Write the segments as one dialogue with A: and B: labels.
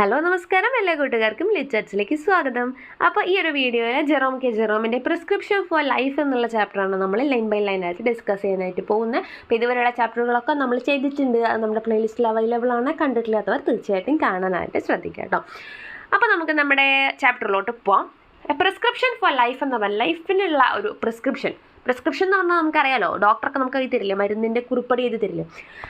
A: Hello നമസ്കാരം, എല്ലാ കൂട്ടുകാർക്കും ലിറ്ററേച്ചറിലേക്ക് സ്വാഗതം. അപ്പോൾ ഈ ഒരു വീഡിയോയിൽ ജെറോമിൻ്റെ പ്രിസ്ക്രിപ്ഷൻ ഫോർ ലൈഫ് എന്നുള്ള ചാപ്റ്ററാണ് നമ്മൾ ലൈൻ ബൈ ലൈൻ ആയിട്ട് ഡിസ്കസ് ചെയ്യാനായിട്ട് പോകുന്നത്. അപ്പോൾ ഇതുവരെയുള്ള ചാപ്റ്ററുകളൊക്കെ നമ്മൾ ചെയ്തിട്ടുണ്ട്, അത് നമ്മുടെ പ്ലേലിസ്റ്റിൽ അവൈലബിൾ ആണ്. കണ്ടിട്ടില്ലാത്തവർ തീർച്ചയായിട്ടും കാണാനായിട്ട് ശ്രദ്ധിക്കുക കേട്ടോ. അപ്പോൾ നമുക്ക് നമ്മുടെ ചാപ്റ്ററിലോട്ട് പോവാം. പ്രിസ്ക്രിപ്ഷൻ ഫോർ ലൈഫ് എന്ന ലൈഫിനുള്ള ഒരു പ്രിസ്ക്രിപ്ഷൻ എന്ന് പറഞ്ഞാൽ നമുക്കറിയാലോ, ഡോക്ടറൊക്കെ നമുക്ക് എഴുതി തരില്ലേ, മരുന്നിൻ്റെ കുറിപ്പടി എഴുതി തരില്ലേ,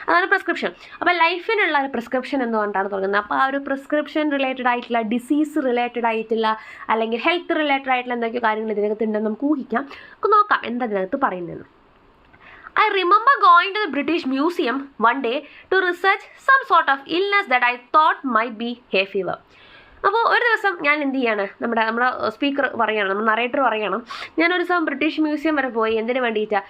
A: അതാണ് പ്രിസ്ക്രിപ്ഷൻ. അപ്പോൾ ലൈഫിനുള്ള ഒരു പ്രിസ്ക്രിപ്ഷൻ എന്തുകൊണ്ടാണ് തുടങ്ങുന്നത്. അപ്പോൾ ആ ഒരു പ്രിസ്ക്രിപ്ഷൻ റിലേറ്റഡ് ആയിട്ടുള്ള, ഡിസീസ് റിലേറ്റഡ് ആയിട്ടുള്ള, അല്ലെങ്കിൽ ഹെൽത്ത് റിലേറ്റഡ് ആയിട്ടുള്ള എന്തൊക്കെയോ കാര്യങ്ങൾ ഇതിനകത്ത് ഉണ്ടെന്ന് നമുക്ക് ഊഹിക്കാം. നമുക്ക് നോക്കാം എന്താ ഇതിനകത്ത് പറയുന്നതെന്ന്. I remember going to the British Museum one day to research some sort of illness that I thought might be hay fever. അപ്പോൾ ഒരു ദിവസം ഞാൻ എന്ത് ചെയ്യാണ്, നമ്മുടെ സ്പീക്കർ പറയണം, നമ്മുടെ നറേറ്റർ പറയണം, ഞാനൊരു ദിവസം ബ്രിട്ടീഷ് മ്യൂസിയം വരെ പോയി. എന്തിനു വേണ്ടിയിട്ടാണ്,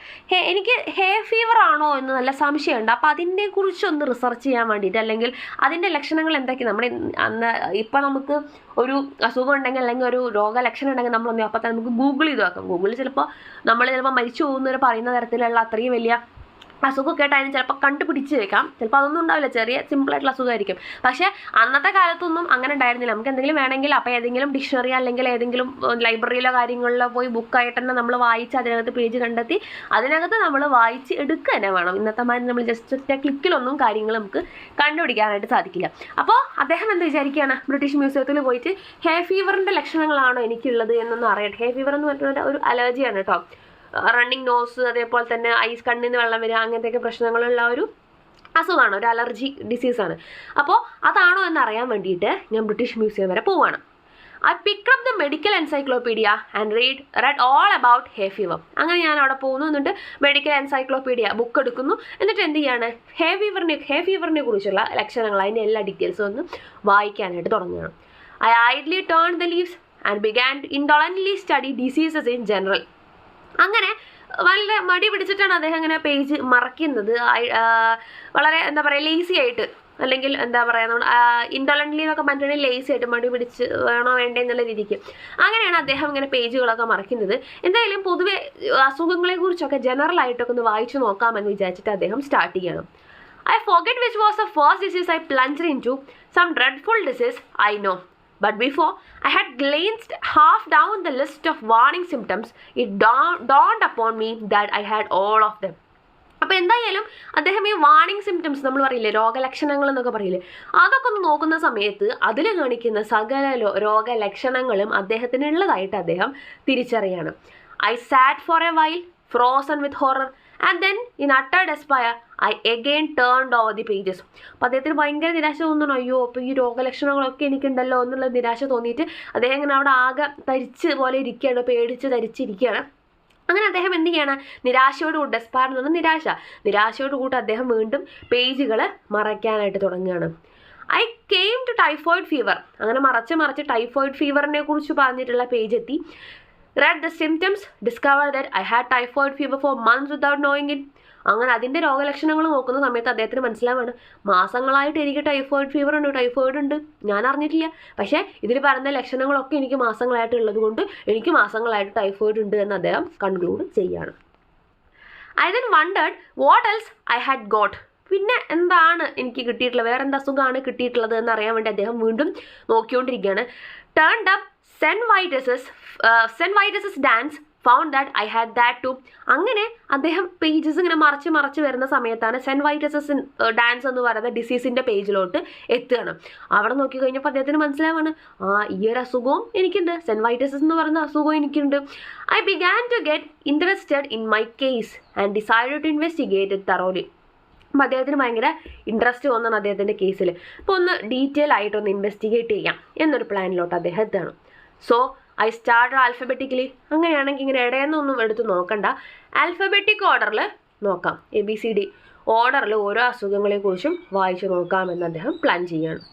A: എനിക്ക് ഹേ ഫീവർ ആണോ എന്ന് നല്ല സംശയമുണ്ട്. അപ്പോൾ അതിനെക്കുറിച്ചൊന്ന് റിസർച്ച് ചെയ്യാൻ വേണ്ടിയിട്ട്, അല്ലെങ്കിൽ അതിൻ്റെ ലക്ഷണങ്ങൾ എന്തൊക്കെയാണ്. നമ്മുടെ ഇപ്പം നമുക്ക് ഒരു അസുഖം ഉണ്ടെങ്കിൽ, അല്ലെങ്കിൽ ഒരു രോഗലക്ഷണം ഉണ്ടെങ്കിൽ നമ്മളൊന്നും അപ്പം തന്നെ നമുക്ക് ഗൂഗിൾ ചെയ്ത് നോക്കാം. ഗൂഗിളിൽ ചിലപ്പോൾ മരിച്ചു പോകുന്നവർ പറയുന്ന തരത്തിലുള്ള അത്രയും വലിയ അസുഖമൊക്കെ ആയിട്ട് അതിന് ചിലപ്പോൾ കണ്ടുപിടിച്ച് വെക്കാം. ചിലപ്പോൾ അതൊന്നും ഉണ്ടാവില്ല, ചെറിയ സിമ്പിളായിട്ടുള്ള അസുഖമായിരിക്കും. പക്ഷേ അന്നത്തെ കാലത്തൊന്നും അങ്ങനെ ഉണ്ടായിരുന്നില്ല. നമുക്ക് എന്തെങ്കിലും വേണമെങ്കിൽ അപ്പോൾ ഏതെങ്കിലും ഡിക്ഷണറി അല്ലെങ്കിൽ ഏതെങ്കിലും ലൈബ്രറിയിലോ കാര്യങ്ങളിലോ പോയി ബുക്കായിട്ട് തന്നെ നമ്മൾ വായിച്ച് അതിനകത്ത് പേജ് കണ്ടെത്തി അതിനകത്ത് നമ്മൾ വായിച്ച് എടുക്കുക തന്നെ വേണം. ഇന്നത്തെ മാതിരി നമ്മൾ ജസ്റ്റ് ഒറ്റ ക്ലിക്കിലൊന്നും കാര്യങ്ങൾ നമുക്ക് കണ്ടുപിടിക്കാനായിട്ട് സാധിക്കില്ല. അപ്പോൾ അദ്ദേഹം എന്ത് വിചാരിക്കുകയാണ്, ബ്രിട്ടീഷ് മ്യൂസിയത്തിൽ പോയിട്ട് ഹേ ഫീവറിൻ്റെ ലക്ഷണങ്ങളാണോ എനിക്കുള്ളത് എന്നൊന്നും അറിയട്ടെ. ഹേ ഫീവർ എന്ന് പറഞ്ഞാൽ ഒരു അലർജിയാണ് കേട്ടോ. റണ്ണിങ് നോസ്, അതേപോലെ തന്നെ ഐസ്, കണ്ണിൽ നിന്ന് വെള്ളം വരിക, അങ്ങനത്തെയൊക്കെ പ്രശ്നങ്ങളുള്ള ഒരു അസുഖമാണ്, ഒരു അലർജി ഡിസീസാണ്. അപ്പോൾ അതാണോ എന്നറിയാൻ വേണ്ടിയിട്ട് ഞാൻ ബ്രിട്ടീഷ് മ്യൂസിയം വരെ പോവുകയാണ്. I pick up the medical encyclopaedia and read all about hay fever. അങ്ങനെ ഞാൻ അവിടെ പോകുന്നു, എന്നിട്ട് മെഡിക്കൽ എൻസൈക്ലോപീഡിയ ബുക്ക് എടുക്കുന്നു. എന്നിട്ട് എന്ത് ചെയ്യാണ്, ഹേ ഫീവറിനെ കുറിച്ചുള്ള ലക്ഷണങ്ങൾ, അതിൻ്റെ എല്ലാ ഡീറ്റെയിൽസും ഒന്ന് വായിക്കാനായിട്ട് തുടങ്ങുകയാണ്. I idly turn the leaves and began indolently study diseases in general. അങ്ങനെ വളരെ മടി പിടിച്ചിട്ടാണ് അദ്ദേഹം ഇങ്ങനെ പേജ് മറക്കുന്നത്. വളരെ എന്താ പറയുക, ലേസി ആയിട്ട്, അല്ലെങ്കിൽ എന്താ പറയുക, ഇൻഡോളൻ്റ്ലി എന്നൊക്കെ പറഞ്ഞിട്ടുണ്ടെങ്കിൽ ലേസി ആയിട്ട്, മടി പിടിച്ച് വേണോ വേണ്ടേ എന്നുള്ള രീതിക്ക് അങ്ങനെയാണ് അദ്ദേഹം ഇങ്ങനെ പേജുകളൊക്കെ മറക്കുന്നത്. എന്തായാലും പൊതുവെ അസുഖങ്ങളെക്കുറിച്ചൊക്കെ ജനറൽ ആയിട്ടൊക്കെ ഒന്ന് വായിച്ചു നോക്കാമെന്ന് വിചാരിച്ചിട്ട് അദ്ദേഹം സ്റ്റാർട്ട് ചെയ്യണം. I forget which was the first disease I plunged into. Some dreadful disease, I know. But before I had glanced half down the list of warning symptoms, it dawned upon me that I had all of them. അപ്പോൾ എന്തായാലും അദ്ദേഹം ഈ warning symptoms നമ്മൾ പറയില്ലേ, രോഗലക്ഷണങ്ങൾ എന്നൊക്കെ പറയില്ലേ, അതൊക്കെ ഒന്ന് നോക്കുന്ന സമയത്ത് അതിൽ കാണിക്കുന്ന സകല രോഗലക്ഷണങ്ങളും അദ്ദേഹത്തിനുള്ളതായിട്ട് അദ്ദേഹം തിരിച്ചറിയാണ്. I sat for a while, frozen with horror, and then in utter despair I again turned over the pages. അപ്പോൾ അദ്ദേഹത്തിന് ഭയങ്കര നിരാശ തോന്നണം. അയ്യോ, അപ്പോൾ ഈ രോഗലക്ഷണങ്ങളൊക്കെ എനിക്കുണ്ടല്ലോ എന്നുള്ള നിരാശ തോന്നിയിട്ട് അദ്ദേഹം ഇങ്ങനെ അവിടെ ആകെ തരിച്ച് പോലെ ഇരിക്കുകയാണ്, പേടിച്ച് തരിച്ചിരിക്കുകയാണ്. അങ്ങനെ അദ്ദേഹം എന്ത് ചെയ്യണം, നിരാശയോടുകൂടി, ഡെസ്പയർ എന്ന് പറഞ്ഞാൽ നിരാശയോടുകൂടി അദ്ദേഹം വീണ്ടും പേജുകൾ മറയ്ക്കാനായിട്ട് തുടങ്ങുകയാണ്. I came to typhoid fever. അങ്ങനെ മറച്ച് ടൈഫോയിഡ് ഫീവറിനെ കുറിച്ച് പറഞ്ഞിട്ടുള്ള പേജ് എത്തി. Read the symptoms, discovered that I had typhoid fever for months without knowing it. അങ്ങനെ അതിൻ്റെ രോഗലക്ഷണങ്ങൾ നോക്കുന്ന സമയത്ത് അദ്ദേഹത്തിന് മനസ്സിലാവാണ്, മാസങ്ങളായിട്ട് എനിക്ക് ടൈഫോയിഡ് ഉണ്ട്, ഞാൻ അറിഞ്ഞിട്ടില്ല. പക്ഷേ ഇതിൽ പറയുന്ന ലക്ഷണങ്ങളൊക്കെ എനിക്ക് മാസങ്ങളായിട്ടുള്ളത് കൊണ്ട് എനിക്ക് മാസങ്ങളായിട്ട് ടൈഫോയിഡ് ഉണ്ട് എന്ന് അദ്ദേഹം കൺക്ലൂഡ് ചെയ്യാണ്. I then wondered what else I had got. പിന്നെ എന്താണ് എനിക്ക് കിട്ടിയിട്ടുള്ളത്, വേറെ എന്ത് അസുഖമാണ് കിട്ടിയിട്ടുള്ളത് എന്നറിയാൻ വേണ്ടി അദ്ദേഹം വീണ്ടും നോക്കിക്കൊണ്ടിരിക്കുകയാണ്. Turned up Senvitis dance, found that I had that too. അങ്ങനെ അദ്ദേഹം പേജസ് ഇങ്ങനെ മറച്ച് വരുന്ന സമയത്താണ് സെൻവൈറ്റസസ് ഡാൻസ് എന്ന് പറയുന്ന ഡിസീസിൻ്റെ പേജിലോട്ട് എത്തുകയാണ്. അവിടെ നോക്കി കഴിഞ്ഞപ്പോൾ അദ്ദേഹത്തിന് മനസ്സിലാവാണ്, ഈ ഒരു അസുഖവും എനിക്കുണ്ട്, സെൻവൈറ്റസസ് എന്ന് പറയുന്ന അസുഖവും എനിക്കുണ്ട്. I began to get interested in my case and decided to investigate it thoroughly. അപ്പോൾ അദ്ദേഹത്തിന് ഭയങ്കര ഇൻട്രസ്റ്റ് തോന്നണം അദ്ദേഹത്തിൻ്റെ കേസിൽ. അപ്പോൾ ഒന്ന് ഡീറ്റെയിൽ ആയിട്ടൊന്ന് ഇൻവെസ്റ്റിഗേറ്റ് ചെയ്യാം എന്നൊരു പ്ലാനിലോട്ട് അദ്ദേഹം എത്തുകയാണ്. So I start alphabetically. അങ്ങനെയാണെങ്കിൽ ഇങ്ങനെ ഇടയെന്നൊന്നും എടുത്ത് നോക്കണ്ട, ആൽഫബറ്റിക് ഓർഡറിൽ നോക്കാം, ABCD ഓർഡറിൽ ഓരോ അസുഖങ്ങളെക്കുറിച്ചും വായിച്ച് നോക്കാമെന്ന് അദ്ദേഹം പ്ലാൻ ചെയ്യുകയാണ്.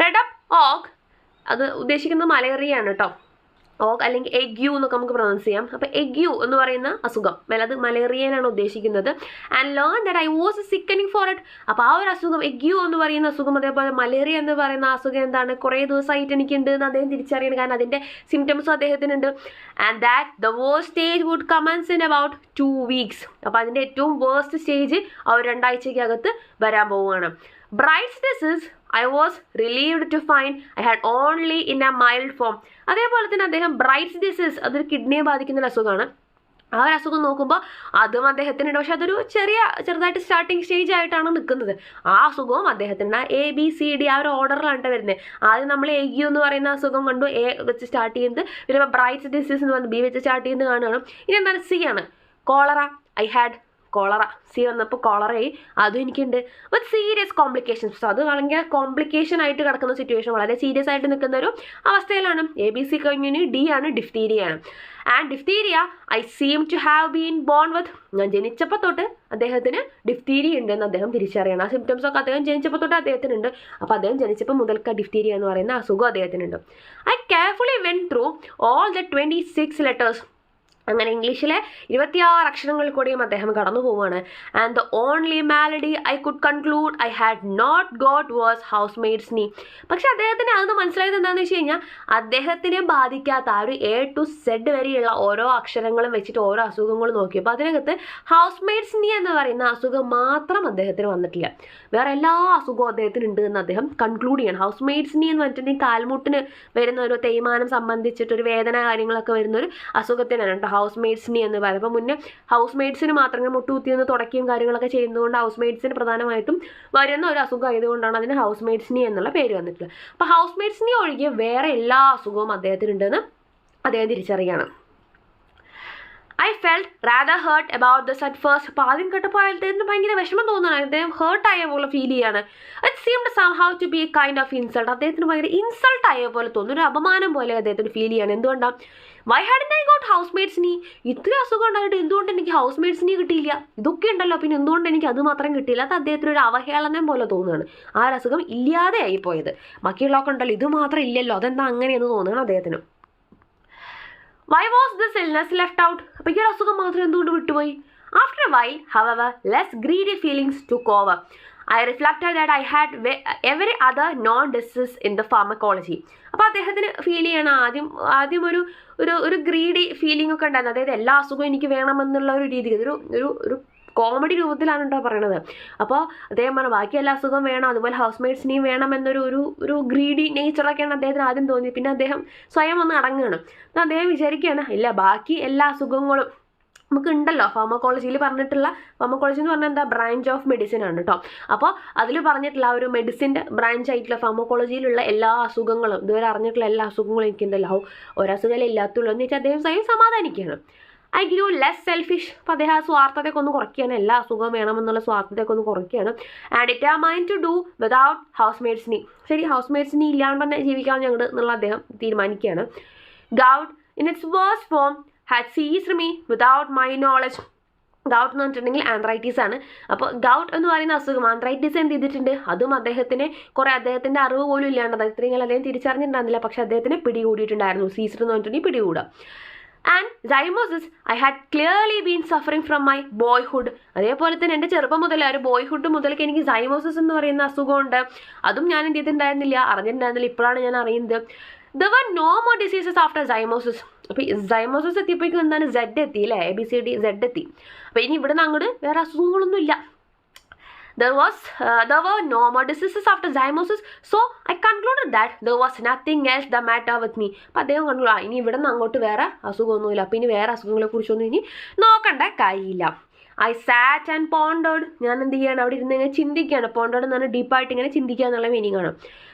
A: റെഡ് അപ്പ് ഓഗ്, അത് ഉദ്ദേശിക്കുന്നത് മലേറിയ ആണ് കേട്ടോ. ഓഗ് അല്ലെങ്കിൽ എഗ്യൂ എന്നൊക്കെ നമുക്ക് പ്രൊനൗൺസ് ചെയ്യാം. അപ്പോൾ എഗ്യൂ എന്ന് പറയുന്ന അസുഖം, അത് മലേറിയനാണ് ഉദ്ദേശിക്കുന്നത്. And learn that I was sickening for it. അപ്പോൾ ആ ഒരു അസുഖം, എഗ്യൂ എന്ന് പറയുന്ന അസുഖം, അതേപോലെ മലേറിയ എന്ന് പറയുന്ന അസുഖം എന്താണ്, കുറേ ദിവസമായിട്ട് എനിക്കുണ്ട് എന്ന് അദ്ദേഹം തിരിച്ചറിയണം, കാരണം അതിൻ്റെ സിംറ്റംസും അദ്ദേഹത്തിനുണ്ട്. And that the worst stage would commence in about 2 weeks. അപ്പോൾ അതിൻ്റെ ഏറ്റവും വേഴ്സ്റ്റ് സ്റ്റേജ് ആ 2 ആഴ്ചയ്ക്കകത്ത് വരാൻ പോവുകയാണ്. Brights disease I was relieved to find I had only in a mild form. അതേപോലെ തന്നെ അദ്ദേഹം ബ്രൈറ്റ്സ് ഡിസീസ്, അതൊരു കിഡ്നിയെ ബാധിക്കുന്ന ഒരു അസുഖമാണ്. ആ ഒരു അസുഖം നോക്കുമ്പോൾ അതും അദ്ദേഹത്തിനുണ്ട്, പക്ഷെ അതൊരു ചെറുതായിട്ട് സ്റ്റാർട്ടിങ് സ്റ്റേജ് ആയിട്ടാണ് നിൽക്കുന്നത്. ആ അസുഖവും അദ്ദേഹത്തിനുണ്ട്. ABCD ആ ഒരു ഓർഡറിലാണ് വരുന്നത്. ആദ്യം നമ്മൾ AQ എന്ന് പറയുന്ന അസുഖം കണ്ടു, A വെച്ച് സ്റ്റാർട്ട് ചെയ്യുന്നത്, പിന്നെ ബ്രൈറ്റ്സ് ഡിസീസ് എന്ന് പറഞ്ഞ് B വെച്ച് സ്റ്റാർട്ട് ചെയ്യുന്നത് കാണുകയാണ്. ഇനി എന്താണ് C ആണ്, cholera. I had cholera. C വന്നപ്പോൾ കോളറയായി, അതും എനിക്കുണ്ട്. വിത്ത് സീരിയസ് കോംപ്ലിക്കേഷൻസ്, അത് ഭയങ്കര കോംപ്ലിക്കേഷൻ ആയിട്ട് കിടക്കുന്ന സിറ്റുവേഷൻ, വളരെ സീരിയസ് ആയിട്ട് നിൽക്കുന്ന ഒരു അവസ്ഥയിലാണ്. ABC കഴിഞ്ഞ് D ആണ്, ഡിഫ്തീരിയ ആണ്. And diphtheria I seem to have been born with. ഞാൻ ജനിച്ചപ്പോൾ തൊട്ട് അദ്ദേഹത്തിന് ഡിഫ്തീരിയ ഉണ്ടെന്ന് അദ്ദേഹം തിരിച്ചറിയണം. ആ സിംറ്റംസ് ഒക്കെ അദ്ദേഹം ജനിച്ചപ്പോൾ തൊട്ട് അദ്ദേഹത്തിനുണ്ട്. അപ്പോൾ അദ്ദേഹം ജനിച്ചപ്പോൾ മുതൽക്ക് ഡിഫ്തീരിയ എന്ന് പറയുന്ന അസുഖം അദ്ദേഹത്തിനുണ്ട്. I carefully went through all the 26 letters. അങ്ങനെ ഇംഗ്ലീഷിലെ 26 അക്ഷരങ്ങളിൽ കൂടിയും അദ്ദേഹം കടന്നു പോവുകയാണ്. And the only malady I could conclude I had not got was housemaid's knee. പക്ഷെ അദ്ദേഹത്തിന് അതൊന്ന് മനസ്സിലായത് എന്താണെന്ന് വെച്ച് കഴിഞ്ഞാൽ, അദ്ദേഹത്തിനെ ബാധിക്കാത്ത ആ ഒരു A to Z വരെയുള്ള ഓരോ അക്ഷരങ്ങളും വെച്ചിട്ട് ഓരോ അസുഖങ്ങൾ നോക്കിയപ്പോൾ അതിനകത്ത് ഹൗസ് മെയ്ഡ്സ് നീ എന്ന് പറയുന്ന അസുഖം മാത്രം അദ്ദേഹത്തിന് വന്നിട്ടില്ല. വേറെ എല്ലാ അസുഖവും അദ്ദേഹത്തിന് ഉണ്ട് എന്ന് അദ്ദേഹം കൺക്ലൂഡ് ചെയ്യണം. ഹൗസ് മെയ്ഡ്സ് നീ എന്ന് പറഞ്ഞിട്ടുണ്ടെങ്കിൽ കാൽമുട്ടിന് വരുന്ന ഒരു തേയ്മാനം സംബന്ധിച്ചിട്ടൊരു വേദന കാര്യങ്ങളൊക്കെ വരുന്നൊരു അസുഖത്തിനാണ് കേട്ടോ ഹൗസ് മെയ്ഡ്സ് നീ എന്ന് പറയുന്നത്. അപ്പോൾ മുന്നേ ഹൗസ് മെയ്ഡ്സിന് മാത്രമേ മുട്ടുകുത്തിയെന്ന് തുടക്കുകയും കാര്യങ്ങളൊക്കെ ചെയ്യുന്നതുകൊണ്ട് ഹൗസ് മെയ്ഡ്സിന് പ്രധാനമായിട്ടും വരുന്ന ഒരു അസുഖം ആയതുകൊണ്ടാണ് അതിന് ഹൗസ് മെയ്ഡ്സ് നീ എന്നുള്ള പേര് വന്നിട്ടുള്ളത്. അപ്പോൾ ഹൗസ് മെയ്ഡ്സ് നീ ഒഴികെ വേറെ എല്ലാ അസുഖവും അദ്ദേഹത്തിനുണ്ടെന്ന് അദ്ദേഹം തിരിച്ചറിയാണ്. I felt rather hurt about this at first. അപ്പോൾ ആദ്യം കേട്ടപ്പോൾ അദ്ദേഹത്തിന് ഭയങ്കര വിഷമം തോന്നുകയാണ്, അദ്ദേഹം ഹേർട്ടായ പോലെ ഫീൽ ചെയ്യാണ്. It seemed somehow to be a kind of insult. അദ്ദേഹത്തിന് ഭയങ്കര ഇൻസൾട്ട് ആയ പോലെ തോന്നുന്നു, ഒരു അപമാനം പോലെ അദ്ദേഹത്തിന് ഫീൽ ചെയ്യാണ്. എന്തുകൊണ്ടാണ്? Why hadn't I got housemaid's knee? ഇത്രയും അസുഖം ഉണ്ടായിട്ട് എന്തുകൊണ്ട് എനിക്ക് ഹൗസ് മെയ്ഡ്സ് നീ കിട്ടിയില്ല? ഇതൊക്കെ ഉണ്ടല്ലോ, പിന്നെ എന്തുകൊണ്ട് എനിക്ക് അത് മാത്രം കിട്ടിയില്ല? അത് അദ്ദേഹത്തിന് ഒരു അവഹേളനം പോലെ തോന്നുകയാണ്. ആ ഒരു അസുഖം ഇല്ലാതെ ആയിപ്പോയത്, ബാക്കിയുള്ളതൊക്കെ ഉണ്ടല്ലോ, ഇത് മാത്രം ഇല്ലല്ലോ, അതെന്താ അങ്ങനെയെന്ന് തോന്നുകയാണ് അദ്ദേഹത്തിന്. Why was this illness left out? അപ്പോൾ ഈ ഒരു അസുഖം മാത്രം എന്തുകൊണ്ട് വിട്ടുപോയി? After a while, however, less greedy feelings took over. I reflected that I had every other non-disease in the pharmacology. അപ്പോൾ അദ്ദേഹത്തിന് ഫീൽ ചെയ്യണം ആദ്യം ഒരു ഗ്രീഡി ഫീലിംഗ് ഒക്കെ ഉണ്ടായിരുന്നു. അതായത് എല്ലാ അസുഖവും എനിക്ക് വേണമെന്നുള്ള ഒരു രീതി, ഒരു കോമഡി രൂപത്തിലാണ് കേട്ടോ പറയണത്. അപ്പോൾ അദ്ദേഹം പറഞ്ഞു ബാക്കി എല്ലാ അസുഖവും വേണം, അതുപോലെ ഹൗസ് മെയ്ഡ്സിനെയും വേണം എന്നൊരു ഒരു ഗ്രീഡി നേച്ചറൊക്കെയാണ് അദ്ദേഹത്തിന് ആദ്യം തോന്നി. പിന്നെ അദ്ദേഹം സ്വയം ഒന്ന് അടങ്ങുകയാണ്. അദ്ദേഹം വിചാരിക്കുകയാണ് ഇല്ല, ബാക്കി എല്ലാ അസുഖങ്ങളും നമുക്ക് ഉണ്ടല്ലോ. ഫാർമക്കോളജിയിൽ പറഞ്ഞിട്ടുള്ള, ഫാർമക്കോളജി എന്ന് പറഞ്ഞാൽ എന്താ, ബ്രാഞ്ച് ഓഫ് മെഡിസിൻ ആണ് കേട്ടോ. അപ്പോൾ അതിൽ പറഞ്ഞിട്ടുള്ള ആ ഒരു മെഡിസിൻ്റെ ബ്രാഞ്ച് ആയിട്ടുള്ള ഫാർമക്കോളജിയിലുള്ള എല്ലാ അസുഖങ്ങളും, ഇതുവരെ അറിഞ്ഞിട്ടുള്ള എല്ലാ അസുഖങ്ങളും എനിക്കുണ്ടല്ലോ, ഒരസുഖമല്ലേ ഇല്ലാത്തുള്ളൂ എന്ന് വെച്ചാൽ അദ്ദേഹം സ്വയം സമാധാനിക്കുകയാണ്. I grew less selfish. അപ്പോൾ അദ്ദേഹം ആ സ്വാർത്ഥതയൊക്കെ ഒന്ന് കുറയ്ക്കുകയാണ്, എല്ലാ അസുഖവും വേണമെന്നുള്ള സ്വാർത്ഥതയൊക്കെ ഒന്ന് കുറയ്ക്കുകയാണ്. And it a mind to do without housemaid's knee. ശരി, ഹൗസ് മെയ്ഡ്സ് നീ ഇല്ലാണ്ട് തന്നെ ജീവിക്കാൻ ഞങ്ങൾ എന്നുള്ള അദ്ദേഹം തീരുമാനിക്കുകയാണ്. Gout in its worst form had seized me without my knowledge. Gout എന്ന് പറഞ്ഞിട്ടുണ്ടെങ്കിൽ ആന്ത്രൈറ്റീസ് ആണ്. അപ്പോൾ ഗൗട്ട് എന്ന് പറയുന്ന അസുഖം, ആന്ത്രൈറ്റീസ് എന്ത് ചെയ്തിട്ടുണ്ട്, അതും അദ്ദേഹത്തിന് അദ്ദേഹത്തിൻ്റെ അറിവ് പോലും ഇല്ലാണ്ട്, ഇത്രയും കാലം അദ്ദേഹം തിരിച്ചറിഞ്ഞിട്ടുണ്ടായിരുന്നില്ല, പക്ഷേ അദ്ദേഹത്തിന് പിടികൂടിയിട്ടുണ്ടായിരുന്നു. സീസ്ഡ് എന്ന് പറഞ്ഞിട്ടുണ്ടെങ്കിൽ പിടികൂടുക. And zymosis I had clearly been suffering from my boyhood. അതേപോലെ തന്നെ എൻ്റെ ചെറുപ്പം മുതലേ, ഒരു ബോയ്ഹുഡ് മുതലേക്ക് എനിക്ക് സൈമോസിസ് എന്ന് പറയുന്ന അസുഖമുണ്ട്. അതും ഞാൻ എന്ത് അറിഞ്ഞിട്ടുണ്ടായിരുന്നില്ല, ഇപ്പോഴാണ് ഞാൻ അറിയുന്നത്. There were no more diseases after zymosis. അപ്പോൾ സൈമോസിസ് എത്തിയപ്പോഴേക്കും എന്താണ്, Z എത്തി അല്ലേ, ABCD Z എത്തി. അപ്പോൾ ഇനി ഇവിടെ നിന്ന് അങ്ങോട്ട് വേറെ അസുഖങ്ങളൊന്നും ഇല്ല. There were no more diseases after zymosis, so I concluded that there was nothing else the matter with me. അപ്പോൾ അദ്ദേഹം കണ്ടു ഇനി ഇവിടെ നിന്ന് അങ്ങോട്ട് വേറെ അസുഖമൊന്നുമില്ല, അപ്പോൾ ഇനി വേറെ അസുഖങ്ങളെക്കുറിച്ചൊന്നും ഇനി നോക്കണ്ട കാര്യമില്ല. I SAT and പോണ്ടേഡ്. ഞാൻ എന്ത് ചെയ്യാണ്, അവിടെ ഇരുന്ന് ഇങ്ങനെ ചിന്തിക്കുകയാണ്. പോണ്ടേഡ് എന്ന് പറഞ്ഞാൽ ഡീപ്പായിട്ട് ഇങ്ങനെ ചിന്തിക്കുക എന്നുള്ള മീനിങ് ആണ്.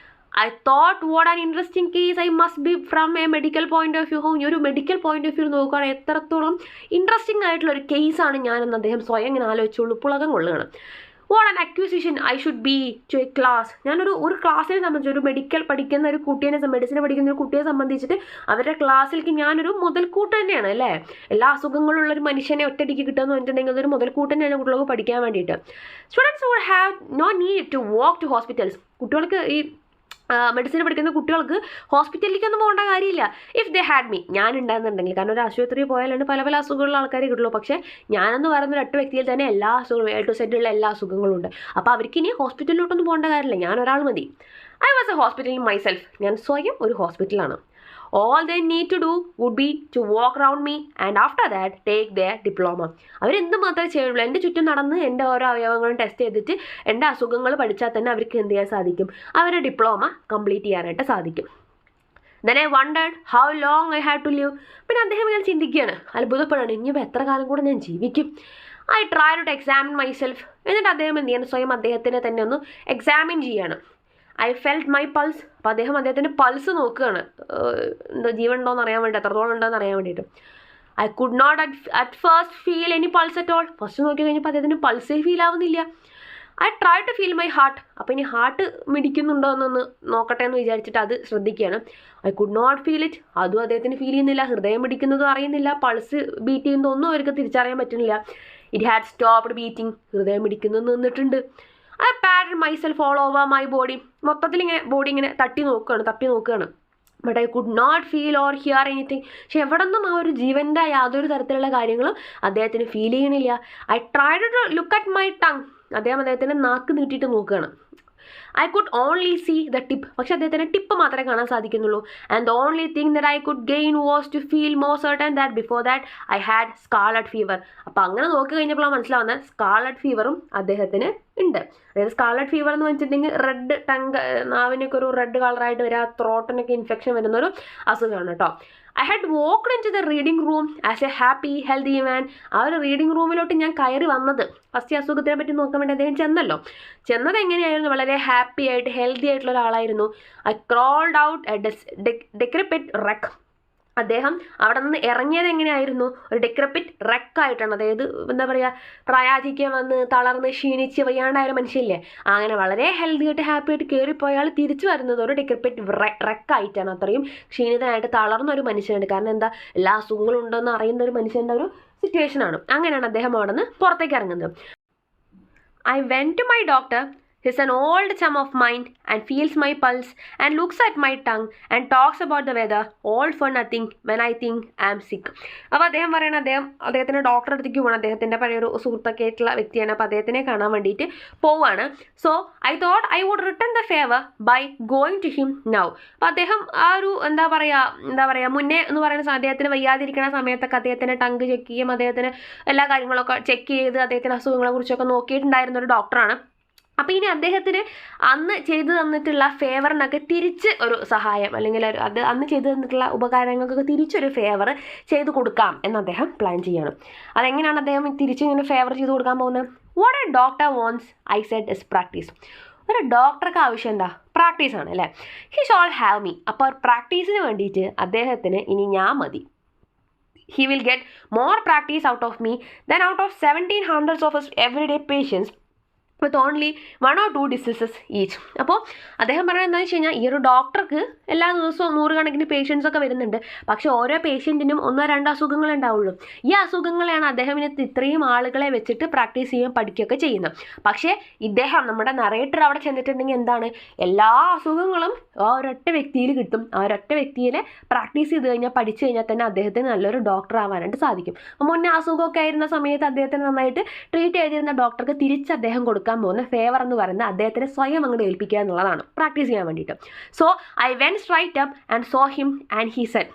A: I thought what an interesting case I must be from a medical point of view. ഈ ഒരു മെഡിക്കൽ പോയിന്റ് ഓഫ് വ്യൂ നോക്കുകയാണെങ്കിൽ എത്രത്തോളം ഇൻട്രസ്റ്റിംഗ് ആയിട്ടുള്ള ഒരു കേസാണ് ഞാനെന്ന് അദ്ദേഹം സ്വയം ഇങ്ങനെ ആലോചിച്ചുള്ളൂ, പുളകം കൊള്ളുകയാണ്. What an acquisition I should be to a class. ഞാനൊരു ക്ലാസ്സിനെ സംബന്ധിച്ച്, ഒരു മെഡിക്കൽ പഠിക്കുന്ന ഒരു കുട്ടീനെ, മെഡിസിനെ പഠിക്കുന്ന ഒരു കുട്ടിയെ സംബന്ധിച്ചിട്ട് അവരുടെ ക്ലാസ്സിലേക്ക് ഞാനൊരു മുതൽക്കൂട്ട് തന്നെയാണ് അല്ലേ. എല്ലാ അസുഖങ്ങളുള്ള ഒരു മനുഷ്യനെ ഒറ്റയടിക്ക് കിട്ടുമെന്ന് പറഞ്ഞിട്ടുണ്ടെങ്കിൽ അതൊരു മുതൽക്കൂട്ട് തന്നെയാണ് കുട്ടികൾക്ക് പഠിക്കാൻ വേണ്ടിയിട്ട്. Students would have no need to walk to hospitals. കുട്ടികൾക്ക് ഈ മെഡിസിൻ പഠിക്കുന്ന കുട്ടികൾക്ക് ഹോസ്പിറ്റലിലേക്കൊന്നും പോകേണ്ട കാര്യമില്ല. ഇഫ് ദേ ഹാഡ് മീ, ഞാൻ ഉണ്ടാകുന്നുണ്ടെങ്കിൽ. കാരണം ഒരു ആശുപത്രിയിൽ പോയാലാണ് പല അസുഖങ്ങളുള്ള ആൾക്കാരെ കിട്ടുള്ളൂ. പക്ഷേ ഞാനെന്ന് പറയുന്ന ഒരൊറ്റ വ്യക്തിയിൽ തന്നെ എല്ലാ അസുഖങ്ങളും, A to Z ഉള്ള എല്ലാ അസുഖങ്ങളും ഉണ്ട്. അപ്പോൾ അവർക്ക് ഇനി ഹോസ്പിറ്റലിലോട്ടൊന്നും പോകേണ്ട കാര്യമില്ല, ഞാൻ ഒരാൾ മതി. I was A hospital myself. ഞാൻ സ്വയം ഒരു ഹോസ്പിറ്റലാണ്. All they need to do would be to walk around me and after that take their diploma. അവരെന്ത് മാത്രമേ ചെയ്യുള്ളൂ, എൻ്റെ ചുറ്റും നടന്ന് എൻ്റെ ഓരോ അവയവങ്ങളും ടെസ്റ്റ് ചെയ്തിട്ട് എൻ്റെ അസുഖങ്ങൾ പഠിച്ചാൽ തന്നെ അവർക്ക് എന്ത് ചെയ്യാൻ സാധിക്കും, അവരുടെ ഡിപ്ലോമ കംപ്ലീറ്റ് ചെയ്യാനായിട്ട് സാധിക്കും. Then I wondered how long I had to live. പിന്നെ അദ്ദേഹം ഇങ്ങനെ ചിന്തിക്കുകയാണ്, അത്ഭുതപ്പെടാണ്, ഇനിയിപ്പോൾ എത്ര കാലം കൂടെ ഞാൻ ജീവിക്കും. I tried to examine myself. എന്നിട്ട് അദ്ദേഹം എന്ത് ചെയ്യണം, സ്വയം അദ്ദേഹത്തിനെ തന്നെ ഒന്ന് എക്സാമിൻ ചെയ്യാണ്. I felt my pulse. അപ്പോൾ അദ്ദേഹത്തിൻ്റെ പൾസ് നോക്കുകയാണ്, എന്താ ജീവൻ ഉണ്ടോയെന്ന് അറിയാൻ വേണ്ടി, എത്രത്തോളം ഉണ്ടോയെന്ന് അറിയാൻ വേണ്ടിയിട്ട്. I could not at first feel any pulse at all. First നോക്കി കഴിഞ്ഞപ്പോൾ അദ്ദേഹത്തിന് പൾസേ ഫീൽ ആവുന്നില്ല. I try to feel my heart. അപ്പോൾ ഇനി ഹാർട്ട് മിടിക്കുന്നുണ്ടോ എന്നൊന്ന് നോക്കട്ടെ എന്ന് വിചാരിച്ചിട്ട് അത് ശ്രദ്ധിക്കുകയാണ്. I could not feel it. അതും അദ്ദേഹത്തിന് ഫീൽ ചെയ്യുന്നില്ല, ഹൃദയം മിടിക്കുന്നതും അറിയുന്നില്ല, പൾസ് ബീറ്റ് ചെയ്യുന്നതൊന്നും അവർക്ക് തിരിച്ചറിയാൻ പറ്റുന്നില്ല. It had stopped beating. ഹൃദയം മിടിക്കുന്നത് നിന്നിട്ടുണ്ട്. I patted myself all over my body. മൊത്തത്തിൽ ഇങ്ങനെ ബോഡി ഇങ്ങനെ തപ്പി നോക്കുകയാണ്. But I could not feel or hear anything. പക്ഷെ എവിടെ നിന്നും ആ ഒരു ജീവൻ്റെ യാതൊരു തരത്തിലുള്ള കാര്യങ്ങളും അദ്ദേഹത്തിന് ഫീൽ ചെയ്യണില്ല. I tried to look at my tongue. അദ്ദേഹത്തിൻ്റെ നാക്ക് നീട്ടിയിട്ട് നോക്കുകയാണ്. I could only see the tip. പക്ഷെ അദ്ദേഹത്തിൻ്റെ ടിപ്പ് മാത്രമേ കാണാൻ സാധിക്കുന്നുള്ളൂ. And the only thing that I could gain was to feel more certain that before that I had scarlet fever. അപ്പോൾ അങ്ങനെ നോക്കി കഴിഞ്ഞപ്പോഴാണ് മനസ്സിലാവുന്നത് സ്കാർലറ്റ് ഫീവറും അദ്ദേഹത്തിന് ഉണ്ട്. അതായത് സ്കാർലറ്റ് ഫീവർ എന്ന് വെച്ചിട്ടുണ്ടെങ്കിൽ റെഡ് ടങ്, നാവിനൊക്കെ ഒരു റെഡ് കളറായിട്ട് വരിക, ത്രോട്ടിനൊക്കെ ഇൻഫെക്ഷൻ വരുന്നൊരു അസുഖമാണ് കേട്ടോ. I had walked into the reading room as a happy healthy man. ആ ഒരു റീഡിംഗ് റൂമിലോട്ട് ഞാൻ കയറി വന്നത്, ഫസ്റ്റ് അസുഖത്തിനെ പറ്റി നോക്കാൻ വേണ്ടി അദ്ദേഹം ചെന്നത് എങ്ങനെയായിരുന്നു, വളരെ ഹാപ്പി ആയിട്ട് ഹെൽത്തി ആയിട്ടുള്ള ഒരാളായിരുന്നു. I crawled out a decrepit wreck. അദ്ദേഹം അവിടെ നിന്ന് ഇറങ്ങിയത് എങ്ങനെയായിരുന്നു, ഒരു ഡെക്രപിറ്റ് റെക്കായിട്ടാണ്. അതായത് എന്താ പറയുക, പ്രായാധിക്യം വന്ന് തളർന്ന് ക്ഷീണിച്ച് വയ്യാണ്ടായ ഒരു മനുഷ്യല്ലേ, അങ്ങനെ വളരെ ഹെൽത്തി ആയിട്ട് ഹാപ്പി ആയിട്ട് കയറിപ്പോയ ആൾ തിരിച്ചു വരുന്നത് ഒരു ഡെക്രപിറ്റ് റെക്കായിട്ടാണ്. അത്രയും ക്ഷീണിതനായിട്ട് തളർന്ന ഒരു മനുഷ്യനുണ്ട്. കാരണം എന്താ, എല്ലാ അസുഖങ്ങളും ഉണ്ടെന്ന് അറിയുന്ന ഒരു മനുഷ്യൻ്റെ ഒരു സിറ്റുവേഷനാണ്. അങ്ങനെയാണ് അദ്ദേഹം അവിടെ നിന്ന് പുറത്തേക്ക് ഇറങ്ങുന്നത്. I went to my doctor. He's an old chum of mine and feels my pulse and looks at my tongue and talks about the weather, all for nothing when I think I'm sick. അപ്പോൾ അദ്ദേഹം പറയണ അദ്ദേഹത്തിൻ്റെ ഡോക്ടറെ അടുത്തേക്ക് പോകണം. അദ്ദേഹത്തിൻ്റെ പഴയൊരു സുഹൃത്തൊക്കെ ആയിട്ടുള്ള വ്യക്തിയാണ്. അപ്പോൾ അദ്ദേഹത്തിനെ കാണാൻ വേണ്ടിയിട്ട് പോവുകയാണ്. So I thought I would return the favour by going to him now. അപ്പോൾ അദ്ദേഹം ആ ഒരു എന്താ പറയുക മുന്നേ എന്ന് പറയുന്ന അദ്ദേഹത്തിന് വയ്യാതിരിക്കുന്ന സമയത്തൊക്കെ അദ്ദേഹത്തിൻ്റെ ടങ്ക് ചെക്ക് ചെയ്യും, അദ്ദേഹത്തിന് എല്ലാ കാര്യങ്ങളൊക്കെ ചെക്ക് ചെയ്ത് അദ്ദേഹത്തിൻ്റെ അസുഖങ്ങളെ കുറിച്ചൊക്കെ നോക്കിയിട്ടുണ്ടായിരുന്ന ഒരു ഡോക്ടറാണ്. അപ്പോൾ ഇനി അദ്ദേഹത്തിന് അന്ന് ചെയ്തു തന്നിട്ടുള്ള ഫേവറിനൊക്കെ തിരിച്ച് ഒരു സഹായം, അല്ലെങ്കിൽ അത് അന്ന് ചെയ്തു തന്നിട്ടുള്ള ഉപകാരങ്ങൾക്കൊക്കെ തിരിച്ചൊരു ഫേവർ ചെയ്ത് കൊടുക്കാം എന്ന് അദ്ദേഹം പ്ലാൻ ചെയ്യണം. അതെങ്ങനെയാണ് അദ്ദേഹം തിരിച്ച് ഇങ്ങനെ ഫേവർ ചെയ്ത് കൊടുക്കാൻ പോകുന്നത്? What a doctor wants I said is practice. ഒരു ഡോക്ടർക്ക് ആവശ്യം എന്താ? പ്രാക്ടീസാണ് അല്ലേ. He shall have me. അപ്പോൾ പ്രാക്ടീസിന് വേണ്ടിയിട്ട് അദ്ദേഹത്തിന് ഇനി ഞാൻ മതി. He will get more practice out of me than out of 1700 of his everyday patients with only 1 or 2 diseases each. അപ്പോൾ അദ്ദേഹം പറയുന്നത് എന്താണെന്ന് വെച്ച് കഴിഞ്ഞാൽ, ഈ ഒരു ഡോക്ടർക്ക് എല്ലാ ദിവസവും 100 കണക്കിന് പേഷ്യൻസ് ഒക്കെ വരുന്നുണ്ട്. പക്ഷേ ഓരോ പേഷ്യൻറ്റിനും 1-2 അസുഖങ്ങൾ ഉണ്ടാവുള്ളൂ. ഈ അസുഖങ്ങളെയാണ് അദ്ദേഹം ഇത്രയും ആളുകളെ വെച്ചിട്ട് പ്രാക്ടീസ് ചെയ്യാൻ പഠിക്കുകയൊക്കെ ചെയ്യുന്നത്. പക്ഷേ ഇദ്ദേഹം, നമ്മുടെ നറേറ്റർ അവിടെ ചെന്നിട്ടുണ്ടെങ്കിൽ എന്താണ്, എല്ലാ അസുഖങ്ങളും ആ ഒരൊറ്റ വ്യക്തിയിൽ കിട്ടും. ആ ഒരൊറ്റ വ്യക്തിയെ പ്രാക്ടീസ് ചെയ്ത് കഴിഞ്ഞാൽ, പഠിച്ചു കഴിഞ്ഞാൽ തന്നെ അദ്ദേഹത്തിന് നല്ലൊരു ഡോക്ടർ ആവാനായിട്ട് സാധിക്കും. മുന്നേ അസുഖമൊക്കെ ആയിരുന്ന സമയത്ത് അദ്ദേഹത്തിന് നന്നായിട്ട് ട്രീറ്റ് ചെയ്തിരുന്ന ഡോക്ടർക്ക് തിരിച്ച് അദ്ദേഹം കൊടുക്കാൻ പോകുന്ന ഫേവർ എന്ന് പറയുന്നത് അദ്ദേഹത്തിന് സ്വയം അങ്ങോട്ട് ഏൽപ്പിക്കുക എന്നുള്ളതാണ്, പ്രാക്ടീസ് ചെയ്യാൻ വേണ്ടിയിട്ട്. So I went straight up and saw him and he said.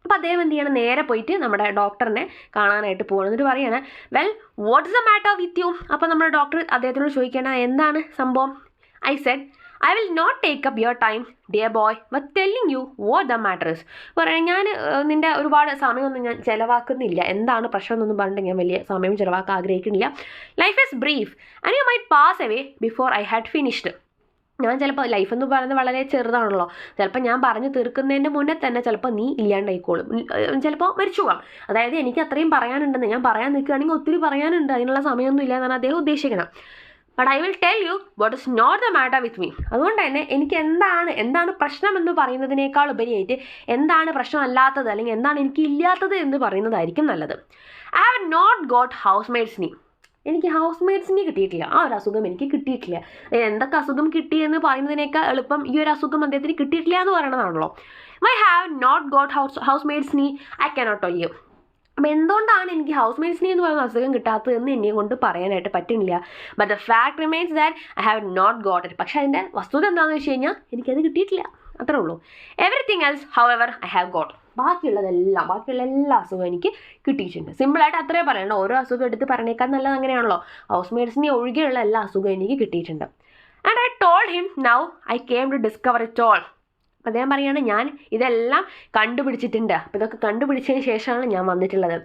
A: അപ്പോൾ അദ്ദേഹം എന്ത് ചെയ്യണം, നേരെ പോയിട്ട് നമ്മുടെ ഡോക്ടറിനെ കാണാനായിട്ട് പോകണം. എന്നിട്ട് പറയാണ്, well what's the matter with you. അപ്പോൾ നമ്മുടെ ഡോക്ടർ അദ്ദേഹത്തിനോട് ചോദിക്കേണ്ട, എന്താണ് സംഭവം? I said I will not take up your time dear boy but telling you what the matters. പറയാം, ഞാൻ നിൻ്റെ ഒരുപാട് സമയമൊന്നും ഞാൻ ചിലവാക്കുന്നില്ല, എന്താണ് പ്രശ്നം എന്നൊന്നും പറഞ്ഞിട്ട് ഞാൻ വലിയ സമയം ചിലവാക്കാൻ ആഗ്രഹിക്കുന്നില്ല. Life is brief and you might pass away before I had finished. ഞാൻ ചിലപ്പോൾ ലൈഫ് എന്ന് പറയുന്നത് വളരെ ചെറുതാണല്ലോ, ചിലപ്പോൾ ഞാൻ പറഞ്ഞു തീർക്കുന്നതിൻ്റെ മുന്നേ തന്നെ ചിലപ്പോൾ നീ ഇല്ലാണ്ടായിക്കോളും, ചിലപ്പോൾ മരിച്ചു പോകാം. അതായത് എനിക്ക് അത്രയും പറയാനുണ്ടെന്ന്, ഞാൻ പറയാൻ നിൽക്കുകയാണെങ്കിൽ ഒത്തിരി പറയാനുണ്ട്, അതിനുള്ള സമയമൊന്നും ഇല്ല എന്നാണ് അദ്ദേഹം ഉദ്ദേശിക്കണം. But I will tell you what is not the matter with me. അതുകൊണ്ട് തന്നെ എനിക്ക് എന്താണ് പ്രശ്നം എന്ന് പറയുന്നതിനേക്കാൾ ഉപരിയായിട്ട് എന്താണ് പ്രശ്നമല്ലാത്തത്, അല്ലെങ്കിൽ എന്താണ് എനിക്ക് ഇല്ലാത്തത് എന്ന് പറയുന്നതായിരിക്കും നല്ലത്. I have not got housemaid's knee. എനിക്ക് ഹൗസ് മെയ്ഡ്സിനെ കിട്ടിയിട്ടില്ല, ആ ഒരു അസുഖം എനിക്ക് കിട്ടിയിട്ടില്ല. എന്തൊക്കെ അസുഖം കിട്ടിയെന്ന് പറയുന്നതിനേക്കാൾ എളുപ്പം ഈ ഒരു അസുഖം അദ്ദേഹത്തിന് കിട്ടിയിട്ടില്ല എന്ന് പറയണതാണല്ലോ. I have not got housemaid's knee I cannot tell you. അപ്പോൾ എന്തുകൊണ്ടാണ് എനിക്ക് ഹൗസ് മെയ്ഡ്സിനെ എന്ന് പറയുന്ന അസുഖം കിട്ടാത്തതെന്ന് എന്നെ കൊണ്ട് പറയാനായിട്ട് പറ്റുന്നില്ല. But the fact remains that I have not got it. പക്ഷേ അതിൻ്റെ വസ്തുത എന്താണെന്ന് വെച്ച് കഴിഞ്ഞാൽ എനിക്കത് കിട്ടിയിട്ടില്ല. അത്രേ ഉള്ളൂ. Everything else however I have got. ബാക്കിയുള്ള എല്ലാ അസുഖവും എനിക്ക് കിട്ടിയിട്ടുണ്ട്. സിമ്പിളായിട്ട് അത്രേ പറയണം. ഓരോ അസുഖം എടുത്ത് പറഞ്ഞേക്കാൻ നല്ലത് അങ്ങനെയാണല്ലോ. ഹൗസ് മെയ്ഡ്സിനെ ഒഴികെയുള്ള എല്ലാ അസുഖവും എനിക്ക് കിട്ടിയിട്ടുണ്ട്. And I told him now I came to discover it all. അദ്ദേഹം പറയുകയാണ് ഞാൻ ഇതെല്ലാം കണ്ടുപിടിച്ചിട്ടുണ്ട്. അപ്പോൾ ഇതൊക്കെ കണ്ടുപിടിച്ചതിന് ശേഷമാണ് ഞാൻ വന്നിട്ടുള്ളത്.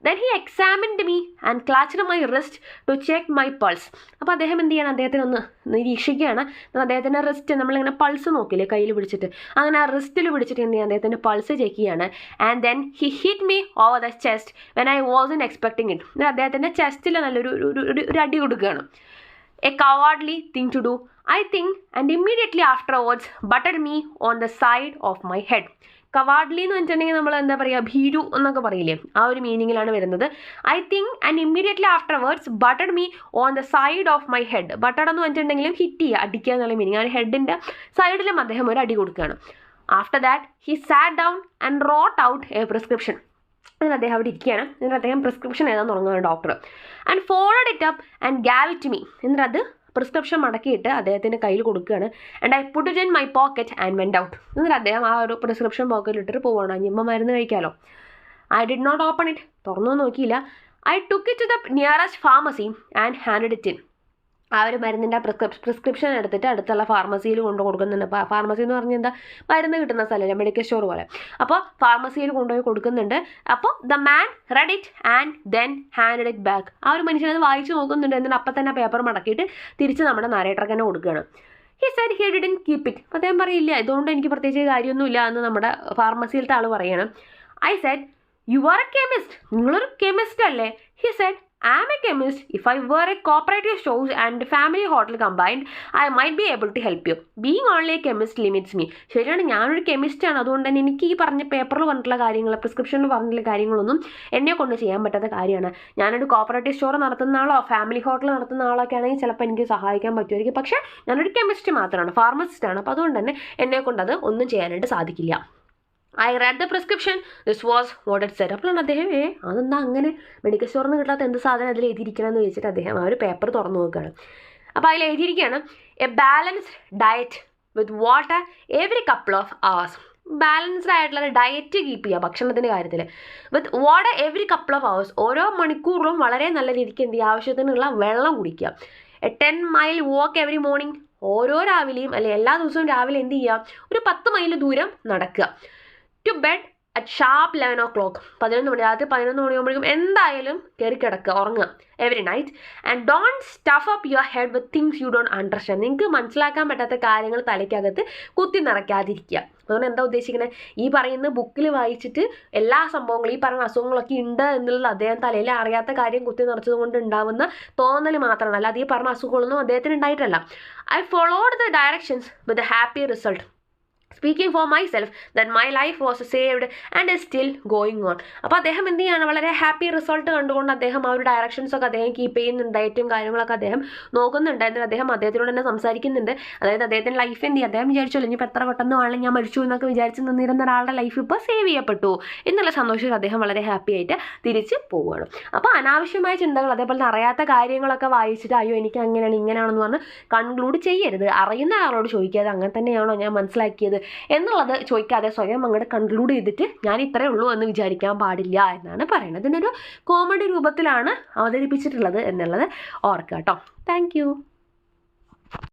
A: Then he examined me and clutched my wrist to check my pulse. അപ്പോൾ അദ്ദേഹം എന്ത് ചെയ്യണം, അദ്ദേഹത്തിനൊന്ന് നിരീക്ഷിക്കുകയാണ്. അദ്ദേഹത്തിൻ്റെ റിസ്റ്റ് നമ്മളിങ്ങനെ പൾസ് നോക്കില്ലേ കയ്യിൽ പിടിച്ചിട്ട്, അങ്ങനെ ആ റിസ്റ്റിൽ പിടിച്ചിട്ട് എന്ത് ചെയ്യുക, അദ്ദേഹത്തിൻ്റെ പൾസ് ചെക്ക് ചെയ്യാണ്. And then he hit me over the chest when I Vasan expecting it. അദ്ദേഹത്തിൻ്റെ ചെസ്റ്റിൽ നല്ലൊരു അടി കൊടുക്കുകയാണ്. A cowardly thing to do, I think, and immediately afterwards butted me on the side of my head. കവാഡ്ലി എന്ന് വെച്ചിട്ടുണ്ടെങ്കിൽ നമ്മൾ എന്താ പറയുക, ഭീരു എന്നൊക്കെ പറയില്ലേ, ആ ഒരു മീനിങ്ങിലാണ് വരുന്നത്. I think and immediately afterwards butted me on the side of my head. Butted എന്ന് വെച്ചിട്ടുണ്ടെങ്കിലും ഹിറ്റ് ചെയ്യുക, അടിക്കുക എന്നുള്ള മീനിങ്. ആ ഹെഡിൻ്റെ സൈഡിലും അദ്ദേഹം ഒരു അടി കൊടുക്കുകയാണ്. After that he sat down and wrote out a prescription. എന്നിട്ട് അദ്ദേഹം അവിടെ ഇരിക്കുകയാണ്. എന്നിട്ട് അദ്ദേഹം പ്രിസ്ക്രിപ്ഷൻ എഴുതാൻ തുടങ്ങുകയാണ് doctor. And followed it up and gave it me. എന്നിട്ട് അത് പ്രിസ്ക്രിപ്ഷൻ മടക്കിയിട്ട് അദ്ദേഹത്തിൻ്റെ കയ്യിൽ കൊടുക്കുകയാണ്. And I put it in my pocket and went out. എന്നിട്ട് അദ്ദേഹം ആ ഒരു പ്രിസ്ക്രിപ്ഷൻ പോക്കറ്റിലിട്ടിട്ട് പോവുകയാണ്. ഇനിയിപ്പോൾ മരുന്ന് കഴിക്കാമല്ലോ. I did not open it. തുറന്നു നോക്കിയില്ല. I took it to the nearest pharmacy and handed it in. ആ ഒരു മരുന്നിൻ്റെ പ്രിസ്ക്രിപ്ഷൻ എടുത്തിട്ട് അടുത്തുള്ള ഫാർമസിയിൽ കൊണ്ട് കൊടുക്കുന്നുണ്ട്. ഫാർമസി എന്ന് പറഞ്ഞാൽ എന്താ, മരുന്ന് കിട്ടുന്ന സ്ഥലമല്ലേ, മെഡിക്കൽ സ്റ്റോർ പോലെ. അപ്പോൾ ഫാർമസിയിൽ കൊണ്ടുപോയി കൊടുക്കുന്നുണ്ട്. അപ്പോൾ the man red it and then handed it back. ആ ഒരു മനുഷ്യനത് വായിച്ച് നോക്കുന്നുണ്ട്. എന്നിട്ട് അപ്പം തന്നെ പേപ്പർ മടക്കിയിട്ട് തിരിച്ച് നമ്മുടെ നരേറ്റർക്ക് തന്നെ കൊടുക്കുകയാണ്. He said he didn't keep it. അപ്പോൾ അദ്ദേഹം പറയില്ല, ഇതുകൊണ്ട് എനിക്ക് പ്രത്യേകിച്ച് കാര്യമൊന്നുമില്ല എന്ന് നമ്മുടെ ഫാർമസിയിലത്തെ ആൾ പറയണം. I said you are a chemist. നിങ്ങളൊരു കെമിസ്റ്റ് അല്ലേ? He said I am a chemist. If I were a cooperative store and family hotel combined, I might be able to help you. Being only a chemist limits me. ശരിയാണ്, ഞാനൊരു കെമിസ്റ്റാണ്. അതുകൊണ്ട് തന്നെ എനിക്ക് ഈ പറഞ്ഞ പേപ്പറിൽ പറഞ്ഞിട്ടുള്ള കാര്യങ്ങൾ, പ്രിസ്ക്രിപ്ഷനിൽ പറഞ്ഞിട്ടുള്ള കാര്യങ്ങളൊന്നും എന്നെ കൊണ്ട് ചെയ്യാൻ പറ്റാത്ത കാര്യമാണ്. ഞാനൊരു കോപ്പറേറ്റീവ് സ്റ്റോർ നടത്തുന്ന ആളോ ഫാമിലി ഹോട്ടൽ നടത്തുന്ന ആളൊക്കെ ആണെങ്കിൽ ചിലപ്പോൾ എനിക്ക് സഹായിക്കാൻ പറ്റുമായിരിക്കും. പക്ഷേ ഞാനൊരു കെമിസ്റ്റ് മാത്രമാണ്, ഫാർമസിസ്റ്റാണ്. അപ്പോൾ അതുകൊണ്ട് തന്നെ എന്നെ കൊണ്ടത് ഒന്നും ചെയ്യാനായിട്ട് സാധിക്കില്ല. I read the prescription, this was what it said. അപ്പോഴാണ് അദ്ദേഹം അതെന്താ അങ്ങനെ മെഡിക്കൽ സ്റ്റോറിൽ നിന്ന് കിട്ടാത്ത എന്ത് സാധനം അതിൽ എഴുതിയിരിക്കണമെന്ന് ചോദിച്ചിട്ട് അദ്ദേഹം ആ ഒരു പേപ്പർ തുറന്നു നോക്കുകയാണ്. അപ്പോൾ അതിൽ എഴുതിയിരിക്കുകയാണ് a balanced diet with water every couple of hours. Balanced ആയിട്ടുള്ള ഡയറ്റ് കീപ്പ് ചെയ്യുക ഭക്ഷണത്തിൻ്റെ കാര്യത്തിൽ. With water every couple of hours. ഓരോ മണിക്കൂറിലും വളരെ നല്ല രീതിക്ക് എന്ത് ചെയ്യുക, ആവശ്യത്തിനുള്ള വെള്ളം കുടിക്കുക. A 10 mile walk every morning. ഓരോ രാവിലെയും അല്ലെങ്കിൽ എല്ലാ ദിവസവും രാവിലെ എന്ത് ചെയ്യുക, ഒരു 10 മൈൽ ദൂരം നടക്കുക. To bed at sharp 11 o'clock. 11 മണി, രാത്രി 11 മണിയാകുമ്പോഴേക്കും എന്തായാലും കയറി കിടക്കുക, ഉറങ്ങുക every night. And don't stuff up your head with things you don't understand. നിങ്ങൾക്ക് മനസ്സിലാക്കാൻ പറ്റാത്ത കാര്യങ്ങൾ തലയ്ക്കകത്ത് കുത്തി നിറയ്ക്കാതിരിക്കുക. അതുകൊണ്ട് എന്താ ഉദ്ദേശിക്കുന്നത്, ഈ പറയുന്ന ബുക്കിൽ വായിച്ചിട്ട് എല്ലാ സംഭവങ്ങളും, ഈ പറയുന്ന അസുഖങ്ങളൊക്കെ ഉണ്ട് എന്നുള്ളത് അദ്ദേഹം തലയിൽ അറിയാത്ത കാര്യം കുത്തി നിറച്ചത് കൊണ്ട് ഉണ്ടാവുന്ന തോന്നൽ മാത്രമാണ്. അല്ലാതെ ഈ പറഞ്ഞ അസുഖങ്ങളൊന്നും അദ്ദേഹത്തിന് ഉണ്ടായിട്ടല്ല. I followed the directions with a happy result. Speaking for myself that my life was saved and is still going on. അപ്പോൾ അദ്ദേഹം എന്ത് ചെയ്യാണ്, വളരെ ഹാപ്പി റിസൾട്ട് കണ്ടുകൊണ്ട് അദ്ദേഹം ആ ഒരു ഡയറക്ഷൻസൊക്കെ അദ്ദേഹം കീപ്പ് ചെയ്യുന്നുണ്ട്, ഡയറ്റും കാര്യങ്ങളൊക്കെ അദ്ദേഹം നോക്കുന്നുണ്ട്. എന്നിട്ട് അദ്ദേഹം അദ്ദേഹത്തിനോട് തന്നെ സംസാരിക്കുന്നുണ്ട്. അതായത് അദ്ദേഹത്തിൻ്റെ ലൈഫ് എന്ത് ചെയ്യും, അദ്ദേഹം വിചാരിച്ചല്ലോ ഇനിയിപ്പോൾ എത്ര പെട്ടെന്ന് വേണമെങ്കിൽ ഞാൻ മരിച്ചു എന്നൊക്കെ വിചാരിച്ച് നിന്നിരുന്ന ഒരാളുടെ ലൈഫ് ഇപ്പോൾ സേവ് ചെയ്യപ്പെട്ടു എന്നുള്ള സന്തോഷത്തിൽ അദ്ദേഹം വളരെ ഹാപ്പി ആയിട്ട് തിരിച്ച് പോവുകയാണ്. അപ്പോൾ അനാവശ്യമായ ചിന്തകൾ, അതേപോലെ അറിയാത്ത കാര്യങ്ങളൊക്കെ വായിച്ചിട്ട് അയ്യോ എനിക്ക് അങ്ങനെയാണ് ഇങ്ങനെയാണെന്ന് പറഞ്ഞ് കൺക്ലൂഡ് ചെയ്യരുത്. അറിയുന്ന ആളോട് ചോദിക്കാതെ അങ്ങനെ തന്നെയാണോ ഞാൻ മനസ്സിലാക്കിയത് എന്നുള്ളത് ചോദിക്കാതെ സ്വയം അങ്ങോട്ട് കൺക്ലൂഡ് ചെയ്തിട്ട് ഞാൻ ഇത്രയേ ഉള്ളൂ എന്ന് വിചാരിക്കാൻ പാടില്ല എന്നാണ് പറയുന്നത്. ഇതിനൊരു കോമഡി രൂപത്തിലാണ് അവതരിപ്പിച്ചിട്ടുള്ളത് എന്നുള്ളത് ഓർക്കുക കേട്ടോ. താങ്ക്